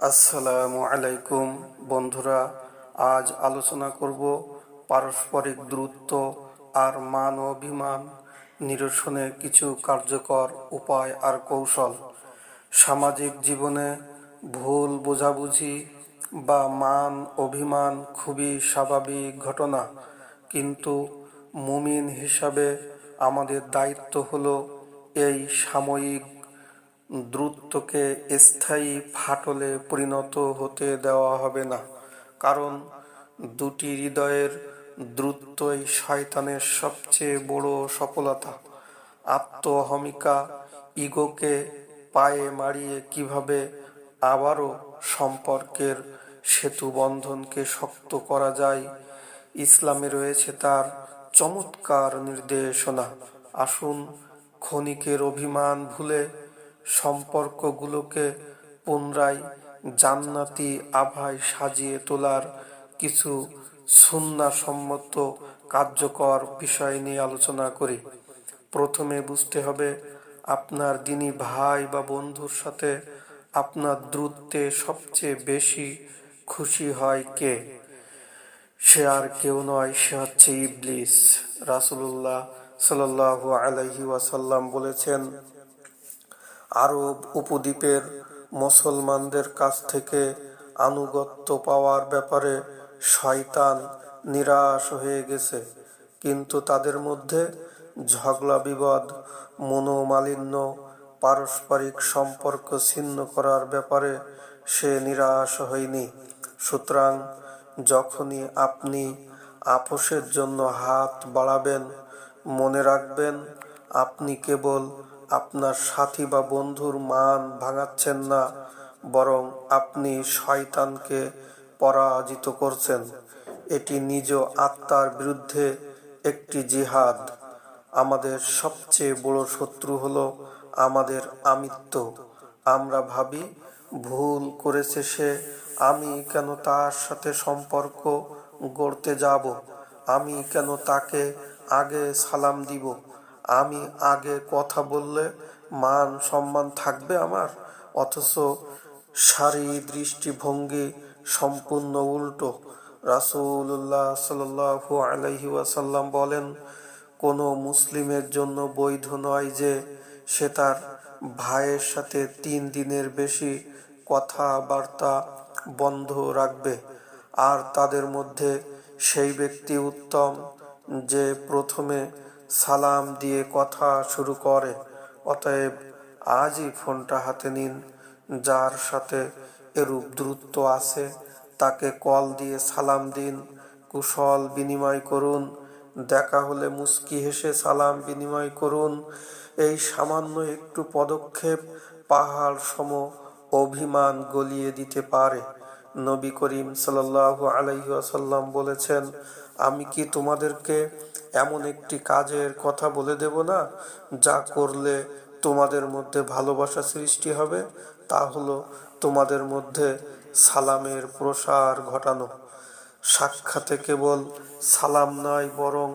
আসসালামু আলাইকুম বন্ধুরা। আজ আলোচনা করব পারস্পরিক দূরত্ব আর মান অভিমান নিরসনের কিছু কার্যকর উপায় আর কৌশল। সামাজিক জীবনে ভুল বোঝাবুঝি বা মান অভিমান খুবই স্বাভাবিক ঘটনা, কিন্তু মুমিন হিসাবে আমাদের দায়িত্ব হলো এই সাময়িক দ্রুতকে স্থায়ী ফাটলে পরিণত হতে দেওয়া হবে না। কারণ দুটি হৃদয়ের দ্রুতই শয়তানের সবচেয়ে বড় সফলতা। আত্মহমিকা ইগোকে পায়ে মারিয়ে কিভাবে আবারও সম্পর্কের সেতু বন্ধনকে শক্ত করা যায়, ইসলামে রয়েছে তার চমৎকার নির্দেশনা। আসুন ক্ষণিকের অভিমান ভুলে সম্পর্কগুলোকে পুনরায় জান্নাতি আভায় সাজিয়ে তোলার কিছু সুন্নাহসম্মত কার্যকর বিষয় নিয়ে আলোচনা করি। প্রথমে বুঝতে হবে, আপনার দিনী ভাই বা বন্ধুর সাথে আপনার দূরত্বে সবচেয়ে বেশি খুশি হয় কে? সে আর কেউ নয়, সে হচ্ছে ইবলিস। রাসূলুল্লাহ সাল্লাল্লাহু আলাইহি ওয়াসাল্লাম বলেছেন, আরব উপদ্বীপের মুসলমানদের কাছ থেকে আনুগত্য পাওয়ার ব্যাপারে শয়তান নিরাশ হয়ে গেছে, কিন্তু তাদের মধ্যে ঝগড়া বিবাদ, মনোমালিন্য, পারস্পরিক সম্পর্ক ছিন্ন করার ব্যাপারে সে নিরাশ হয়নি। সুতরাং যখনই আপনি আপোষের জন্য হাত বাড়াবেন, মনে রাখবেন আপনি কেবল আপনার সাথী বা বন্ধুর মান ভাঙাচ্ছেন না, বরং আপনি শয়তানকে পরাজিত করছেন। এটি নিজ আত্মার বিরুদ্ধে একটি জিহাদ। আমাদের সবচেয়ে বড় শত্রু হলো আমাদের আমিত্ব। আমরা ভাবি, ভুল করেছে সে, আমি কেন তার সাথে সম্পর্ক গড়তে যাব, আমি কেন তাকে আগে সালাম দিব, আমি আগে কথা বললে মান সম্মান থাকবে আমার। অথচ সারি দৃষ্টিভঙ্গি সম্পূর্ণ উল্টো। রাসূলুল্লাহ সাল্লাল্লাহু আলাইহি ওয়াসাল্লাম বলেন, কোনো মুসলিমের জন্য বৈধ নয় যে সে তার ভাইয়ের সাথে 3 দিনের বেশি কথাবার্তা বন্ধ রাখবে, আর তাদের মধ্যে সেই ব্যক্তি উত্তম যে প্রথমে সালাম দিয়ে কথা শুরু করে। অতএব আজই ফোনটা হাতে নিন, যার সাথে এরূপ দূরত্ব আছে তাকে কল দিয়ে সালাম দিন, কুশল বিনিময় করুন, দেখা হলে মুস্কি হেসে সালাম বিনিময় করুন। এই সামান্য একটু পদক্ষেপ পাহাড় সম অভিমান গলিয়ে দিতে পারে। নবী করিম সাল্লাল্লাহু আলাইহি ওয়াসাল্লাম বলেছেন, আমি কি তোমাদেরকে এমন একটি কাজের কথা বলে দেব না, যা করলে তোমাদের মধ্যে ভালোবাসা সৃষ্টি হবে? তা হলো তোমাদের মধ্যে সালামের প্রসার ঘটানো। সাক্ষাতে কেবল সালাম নয়, বরং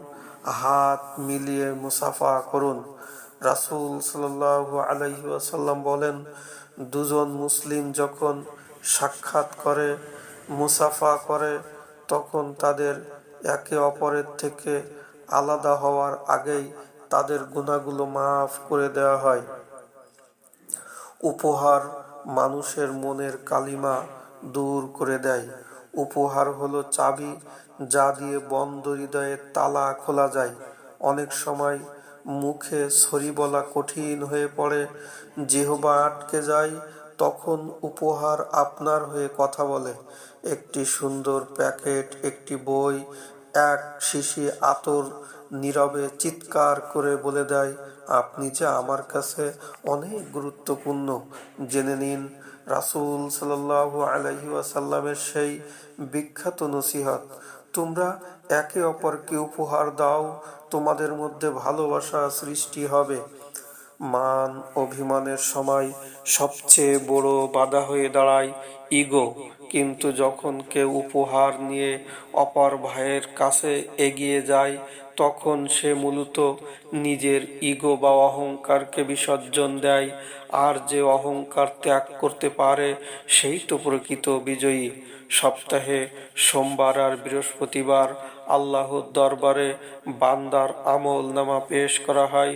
হাত মিলিয়ে মুসাফা করুন। রাসূল সাল্লাল্লাহু আলাইহি ওয়াসাল্লাম বলেন, দুজন মুসলিম যখন সাক্ষাৎ করে, মুসাফা করে, তখন তাদের একে অপরের থেকে আলাদা হওয়ার আগেই তাদের গুনাহগুলো মাফ করে দেওয়া হয়। উপহার মানুষের মনের কালিমা দূর করে দেয়। উপহার হলো চাবি, যা দিয়ে বন্ধ হৃদয়ের তালা খোলা যায়। অনেক সময় মুখে সরি বলা কঠিন হয়ে পড়ে, জিহ্বা আটকে যায়, তখন উপহার আপনার হয়ে কথা বলে। একটি সুন্দর প্যাকেট, একটি বই, এক শিশি আতর নীরবে চিৎকার করে বলে দেয়, আপনি যে আমার কাছে অনেক গুরুত্বপূর্ণ। জেনে নিন রাসূল সাল্লাল্লাহু আলাইহি ওয়াসাল্লামের সেই বিখ্যাত নসিহত, তোমরা একে অপরকে উপহার দাও, তোমাদের মধ্যে ভালোবাসা সৃষ্টি হবে। মান অভিমানের সময় সবচেয়ে বড় বাধা হয়ে দাঁড়ায় ইগো। কিন্তু যখন কেউ উপহার নিয়ে অপর ভাইয়ের কাছে এগিয়ে যায়, তখন সে মূলত নিজের ইগো বা অহংকারকে বিসর্জন দেয়। আর যে অহংকার ত্যাগ করতে পারে সেই তো প্রকৃত বিজয়ী। সপ্তাহে সোমবার আর বৃহস্পতিবার আল্লাহর দরবারে বান্দার আমল নামা পেশ করা হয়।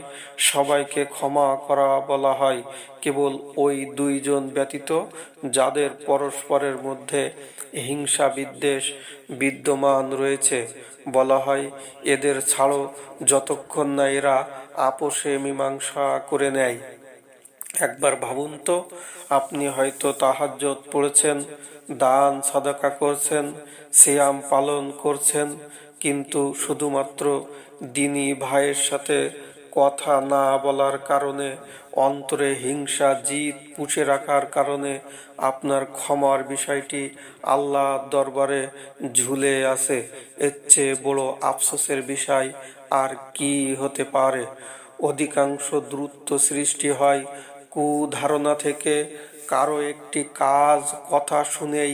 সবাইকে ক্ষমা করা বলা হয়, কেবল ওই দুইজন ব্যতীত যাদের পরস্পরের মধ্যে হিংসা বিদ্বেষ বিদ্যমান রয়েছে। বলা হয়, এদের ছাড়ো যতক্ষণ না এরা আপোষে মীমাংসা করে নেয়। একবার ভাবুন তো, আপনি হয়তো তাহাজ্জুদ পড়েছেন, দান সাদাকা করছেন, সিয়াম পালন করছেন, কিন্তু শুধুমাত্র দ্বীনি ভাইয়ের সাথে কথা না বলার কারণে, অন্তরে হিংসা জিদ পুষে রাখার কারণে আপনার ক্ষমার বিষয়টি আল্লাহর দরবারে ঝুলে আছে। এর চেয়ে বড় আফসোসের বিষয় আর কি হতে পারে? অধিকাংশ দ্রুত সৃষ্টি হয় কুধারণা থেকে। কারো একটি কাজ কথা শুনেই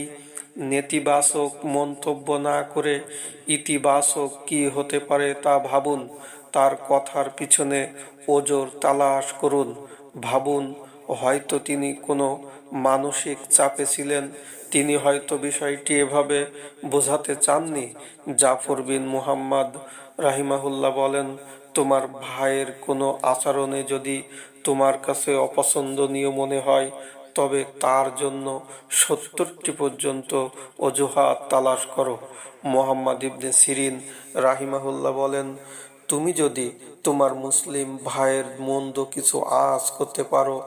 নেতিবাচক মন্তব্য না করে ইতিবাচক কি হতে পারে তা ভাবুন। তার কথার পিছনে ওজর তালাশ করুন। ভাবুন, হয়তো তিনি কোনো মানসিক চাপে ছিলেন। তিনি হয়তো বিষয়টি এভাবে বোঝাতে চাননি। জাফর বিন মুহাম্মদ রাহিমাহুল্লাহ বলেন, তোমার ভাইয়ের কোনো আচরণে যদি তোমার কাছে অপছন্দনীয় মনে হয়, তবে তার জন্য 70টি পর্যন্ত অজুহাত তালাশ করো। মোহাম্মদ ইবনে সিরিন রাহিমাহুল্লাহ বলেন, তুমি যদি তোমার মুসলিম ভাইয়ের মন্দ কিছু আঁচ করতে পারো,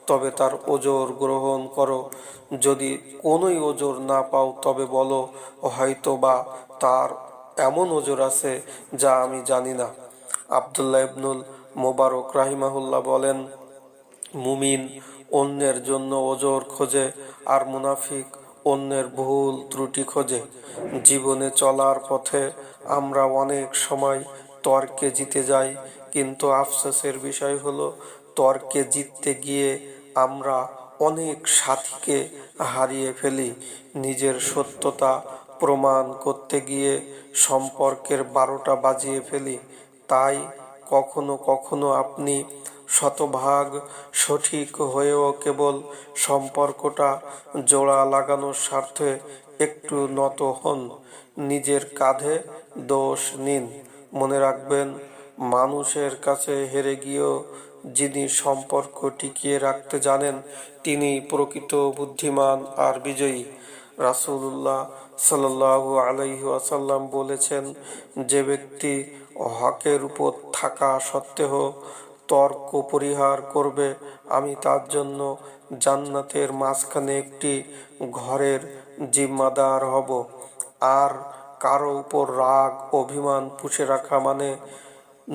তবে তার ওজর গ্রহণ করো। যদি কোনোই ওজর না পাও, তবে বলো, হয়তো বা তার এমন ওজর আছে যা আমি জানি না। আব্দুল্লাহ ইবনুল মোবারক রাহিমাহুল্লাহ বলেন, মুমিন অন্যের জন্য ওজর খোঁজে আর মুনাফিক অন্যের ভুল ত্রুটি খোঁজে। জীবনে চলার পথে আমরা অনেক সময় তর্কে জিতে যাই, কিন্তু আফসোসের বিষয় হলো, তর্কে জিততে গিয়ে আমরা অনেক সাথীকে হারিয়ে ফেলি। নিজের সত্যতা প্রমাণ করতে গিয়ে সম্পর্কের 12টা বাজিয়ে ফেলি। তাই কখনো কখনো আপনি শতভাগ সঠিক হয়েও কেবল সম্পর্কটা জোড়া লাগানোর স্বার্থে একটু নত হন। নিজের কাঁধে দোষ নিন। মনে রাখবেন, মানুষের কাছে হেরে গিয়েও যিনি সম্পর্ক টিকিয়ে রাখতে জানেন, তিনি প্রকৃত বুদ্ধিমান আর বিজয়ী। রাসূলুল্লাহ সাল্লাল্লাহু আলাইহি ওয়াসাল্লাম বলেছেন, যে ব্যক্তি হকের উপর থাকা সত্ত্বেও তর্ক পরিহার করবে, আমি তার জন্য জান্নাতের মাঝখানে একটি ঘরের জিম্মাদার হব। আর কারো উপর রাগ অভিমান পুষে রাখা মানে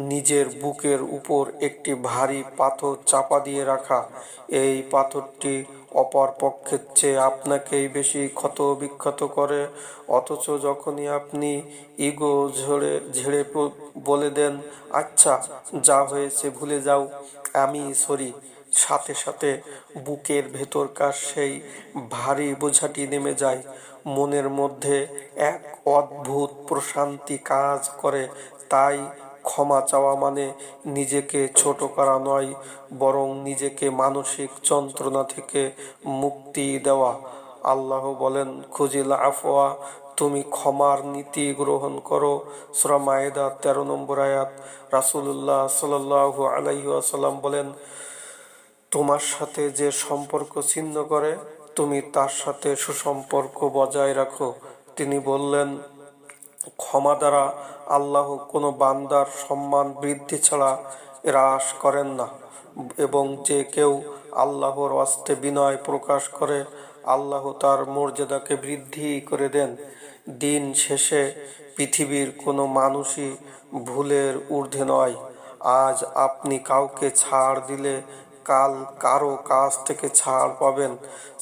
নিজের বুকের উপর একটি ভারী পাথর চাপা দিয়ে রাখা। এই পাথরটি অপর পক্ষের চেয়ে আপনাকেই বেশি ক্ষত বিক্ষত করে। অথচ যখনই আপনি ইগো ঝেড়ে বলে দেন, আচ্ছা যা হয়েছে ভুলে যাও, আমি সরি, সাথে সাথে বুকের ভেতরকার সেই ভারী বোঝাটি নেমে যায়। মনের মধ্যে এক অদ্ভুত প্রশান্তি কাজ করে। তাই ক্ষমা চাওয়া মানে নিজেকে ছোট করা নয়, বরং নিজেকে মানসিক যন্ত্রণা থেকে মুক্তি দেওয়া। আল্লাহ বলেন, খুজিল আফওয়া, তুমি ক্ষমার নীতি গ্রহণ করো। সূরা মায়েদা 13 নম্বর আয়াত। রাসূলুল্লাহ সাল্লাল্লাহু আলাইহি ওয়াসাল্লাম বলেন, তোমার সাথে যে সম্পর্ক ছিন্ন করে, তুমি তার সাথে সুসম্পর্ক বজায় রাখো। তিনি বললেন, ক্ষমা দ্বারা আল্লাহ কোনো বান্দার সম্মান বৃদ্ধি ছাড়া হ্রাস করেন না, এবং যে কেউ আল্লাহর হস্তে বিনয় প্রকাশ করে, আল্লাহ তার মর্যাদাকে বৃদ্ধি করে দেন। দিন শেষে পৃথিবীর কোনো মানুষই ভুলের ঊর্ধ্বে নয়। আজ আপনি কাউকে ছাড় দিলে কাল কারো কাছ থেকে ছাড় পাবেন।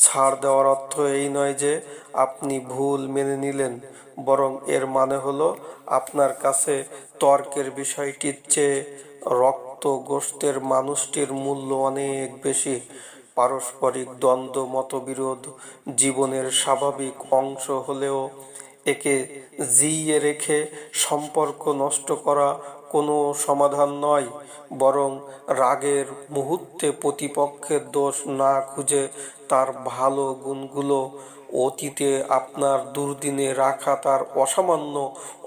ছাড় দেওয়ার অর্থ এই নয় যে আপনি ভুল মেনে নিলেন, বরং এর মানে হলো আপনার কাছে তর্কের বিষয়টির চেয়ে রক্ত গোশতের মানুষটির মূল্য অনেক বেশি। পারস্পরিক দ্বন্দ্ব মতবিরোধ জীবনের স্বাভাবিক অংশ হলেও একে জিইয়ে রেখে সম্পর্ক নষ্ট করা কোনো সমাধান নয়, বরং রাগের মুহূর্তে প্রতিপক্ষের দোষ না খুঁজে তার ভালো গুণগুলো, অতীতে আপনার দুর্দিনে রাখা তার অসামান্য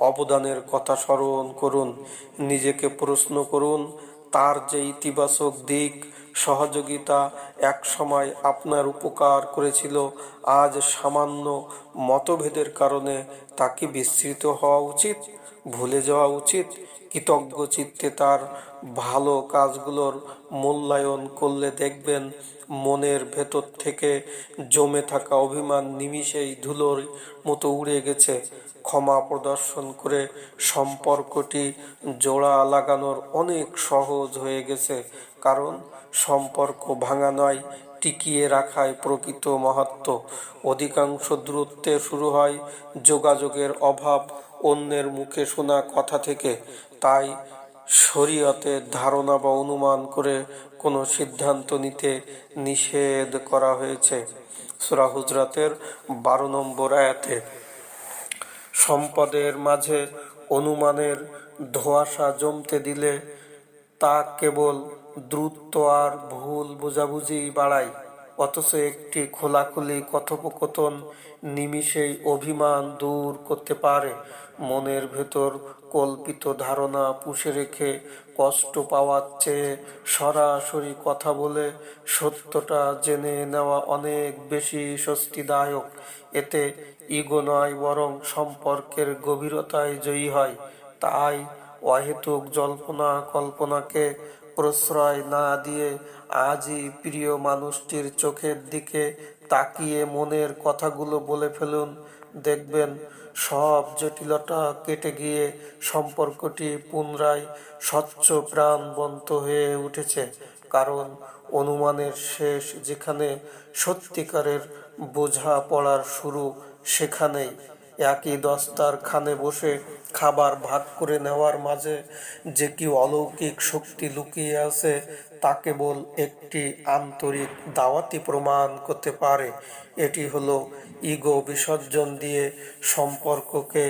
অবদানের কথা স্মরণ করুন। নিজেকে প্রশ্ন করুন, তার যে ইতিবাচক দিক, সহযোগিতা একসময় আপনার উপকার করেছিল, আজ সামান্য মতভেদের কারণে তাকে বিস্মৃত হওয়া উচিত, ভুলে যাওয়া উচিত। কৃতজ্ঞ চিত্তে তার ভালো কাজগুলোর মূল্যায়ন করলে দেখবেন মনের ভেতর থেকে জমে থাকা অভিমান নিমিষেই ধুলোর মতো উড়ে গেছে। ক্ষমা প্রদর্শন করে সম্পর্কটি জোড়া লাগানোর অনেক সহজ হয়ে গেছে, কারণ সম্পর্ক ভাঙা নয়, টিকিয়ে রাখায় প্রকৃত মাহাত্ম্য। অধিকাংশ দূরত্বে শুরু হয় যোগাযোগের অভাব, অন্যের মুখে শোনা কথা থেকে। তাই শরীয়তের ধারণা বা অনুমান করে কোনো সিদ্ধান্ত নিতে নিষেধ করা হয়েছে। সূরা হুজরাতের 12 নম্বর আয়াতে। সম্পদের মাঝে অনুমানের ধোঁয়াশা জমতে দিলে তা কেবল দ্রুত আর ভুল বোঝাবুঝি বাড়ায়, অথচ একটি খোলাখুলি কথোপকথন নিমিষেই অভিমান দূর করতে পারে। মনের ভেতর কল্পিত ধারণা পুষে রেখে কষ্ট পাওয়ার চেয়ে সরাসরি কথা বলে সত্যটা জেনে নেওয়া অনেক বেশি স্বস্তিদায়ক। এতে ইগো নয়, বরং সম্পর্কের গভীরতায় জয়ী হয়। তাই অহেতুক জল্পনা কল্পনাকে প্রশ্রয় না দিয়ে আজই প্রিয় মানুষটির চোখের দিকে তাকিয়ে মনের কথাগুলো বলে ফেলুন। দেখবেন সব জটিলতা কেটে গিয়ে সম্পর্কটি পুনরায় স্বচ্ছ প্রাণবন্ত হয়ে উঠেছে। কারণ অনুমানের শেষ যেখানে, সত্যিকারের বোঝাপড়ার শুরু সেখানেই। একই দস্তারখানে বসে খাবার ভাগ করে নেওয়ার মাঝে যে কি অলৌকিক শক্তি লুকিয়ে আছে তা কেবল একটি আন্তরিক দাওয়াতই প্রমাণ করতে পারে। এটি হলো ইগো বিসর্জন দিয়ে সম্পর্ককে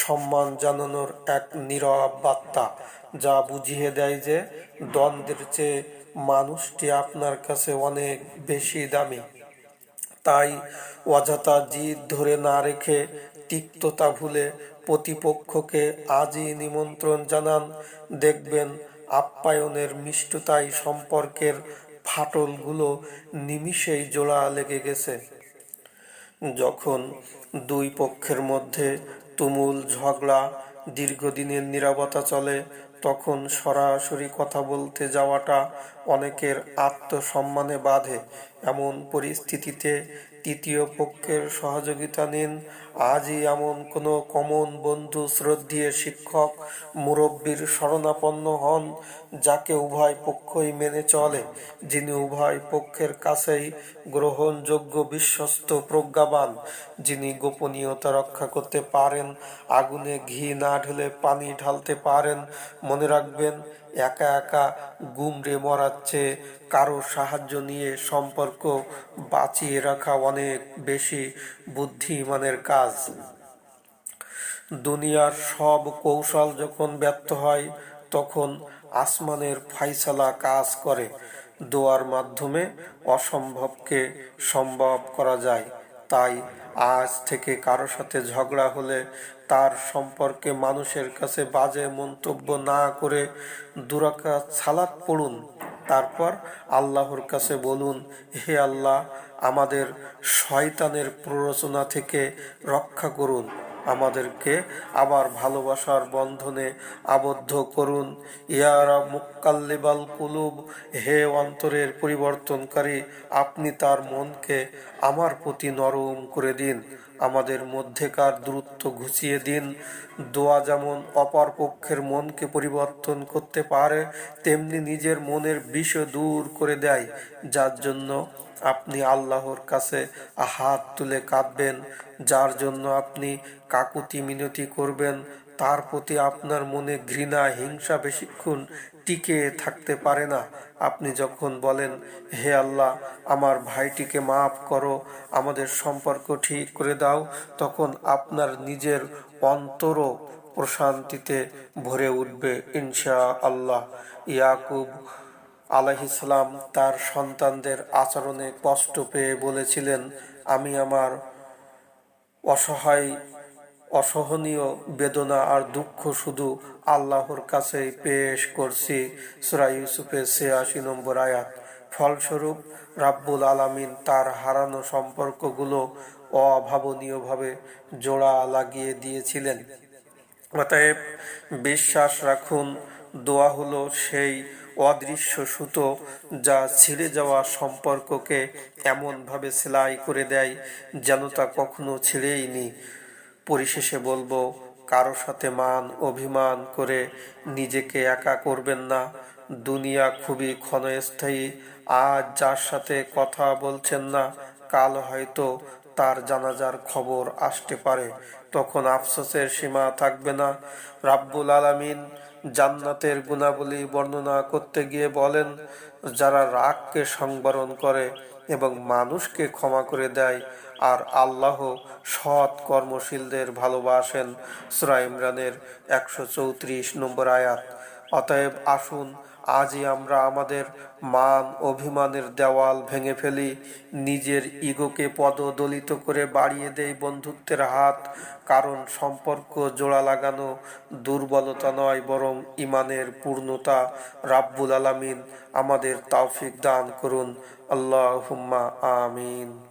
সম্মান জানানোর এক নীরব বার্তা, যা বুঝিয়ে দেয় যে দ্বন্দ্বের চেয়ে মানুষটি আপনার কাছে অনেক বেশি দামি। তাই অযথা জিদ ধরে না রেখে তিক্ততা ভুলে প্রতিপক্ষকে আজই নিমন্ত্রণ জানান। দেখবেন আপ্যায়নের মিষ্টতাই সম্পর্কের ফাটলগুলো নিমিষেই জোড়া লেগে গেছে। যখন দুই পক্ষের মধ্যে তুমুল ঝগড়া, দীর্ঘদিনের নীরবতা চলে, তখন সরাসরি কথা বলতে যাওয়াটা অনেকের আত্মসম্মানে বাধে। এমন পরিস্থিতিতে তৃতীয় পক্ষের সহযোগিতা নিন। আজই এমন কোনো কমন বন্ধু, শ্রদ্ধেয় শিক্ষক, মুরব্বীর শরণাপন্ন হন, যাকে উভয় পক্ষই মেনে চলে, যিনি উভয় পক্ষের কাছেই গ্রহণযোগ্য, বিশ্বস্ত, প্রজ্ঞাবান, যিনি গোপনীয়তা রক্ষা করতে পারেন, আগুনে ঘি না ঢেলে পানি ঢালতে পারেন। মনে রাখবেন, একা একা গুমড়ে মরার চেয়ে কারো সাহায্য নিয়ে সম্পর্ক বাঁচিয়ে রাখা অনেক বেশি বুদ্ধিমানের কাজ। দুনিয়ার সব কৌশল যখন ব্যর্থ হয়, তখন আসমানের ফাইসালা কাজ করে। দোয়ার মাধ্যমে অসম্ভবকে সম্ভব করা যায়। তাই আজ থেকে কারো সাথে ঝগড়া হলে তার সম্পর্কে মানুষের কাছে বাজে মন্তব্য না করে 2 রাকাত সালাত পড়ুন। তারপর আল্লাহর কাছে বলুন, হে আল্লাহ, আমাদের শয়তানের প্ররোচনা থেকে রক্ষা করুন, আমাদেরকে আবার ভালোবাসার বন্ধনে আবদ্ধ করুন। ইয়া মুকাল্লিবাল কুলুব, হে অন্তরের পরিবর্তনকারী, আপনি তার মনকে আমার প্রতি নরম করে দিন, আমাদের মধ্যেকার দূরত্ব ঘুচিয়ে দিন। দোয়া যেমন অপর পক্ষের মনকে পরিবর্তন করতে পারে, তেমনি নিজের মনের বিষও দূর করে দেয়। যার জন্য আপনি আল্লাহর কাছে হাত তুলে কাঁদবেন, যার জন্য আপনি কাকুতি মিনতি করবেন, তার প্রতি আপনার মনে ঘৃণা, হিংসা বেশিক্ষণ টিকে থাকতে পারে না। আপনি যখন বলেন, হে আল্লাহ, আমার ভাইটিকে মাফ করো, আমাদের সম্পর্ক ঠিক করে দাও, তখন আপনার নিজের অন্তরও প্রশান্তিতে ভরে উঠবে ইনশা আল্লাহ। ইয়াকুব আলাইহিসসালাম তার সন্তানদের আচরণে কষ্ট পেয়ে বলেছিলেন, আমি আমার অসহায় অসহনীয় বেদনা আর দুঃখ শুধু আল্লাহর কাছেই পেশ করছি। সূরা ইউসুফের ৮৬ নম্বর আয়াত। ফলস্বরূপ রাব্বুল আলামিন তার হারানো সম্পর্কগুলো অভাবনীয়ভাবে জোড়া লাগিয়ে দিয়েছিলেন। অতএব বিশ্বাস রাখুন, দোয়া হলো সেই অদৃশ্য সুতো যা ছিঁড়ে যাওয়া সম্পর্ককে এমনভাবে সেলাই করে দেয় যেন তা কখনো ছিঁড়েইনি। পরিশেষে বলবো, কারো সাথে মান অভিমান করে নিজেকে একা করবেন না। দুনিয়া খুবই ক্ষণস্থায়ী। আজ যার সাথে কথা বলছেন না, কাল হয়তো তার জানাজার খবর আসতে পারে, তখন আফসোসের সীমা থাকবে না। রাব্বুল আলামিন জান্নাতের গুণাবলী বর্ণনা করতে গিয়ে বলেন, যারা রাগকে সংবরণ করে এবং মানুষকে ক্ষমা করে দেয়, আর আল্লাহ সৎ কর্মশীলদের ভালোবাসেন। সূরা ইমরানের ১৩৪ নম্বর আয়াত। অতএব আসুন আজই আমরা আমাদের মান অভিমানের দেওয়াল ভেঙে ফেলি, নিজের ইগোকে পদদলিত করে বাড়িয়ে দেই বন্ধুত্বের হাত। কারণ সম্পর্ক জোড়া লাগানো দুর্বলতা নয়, বরং ইমানের পূর্ণতা। রাব্বুল আলামিন আমাদের তৌফিক দান করুন। আল্লাহুম্মা আমিন।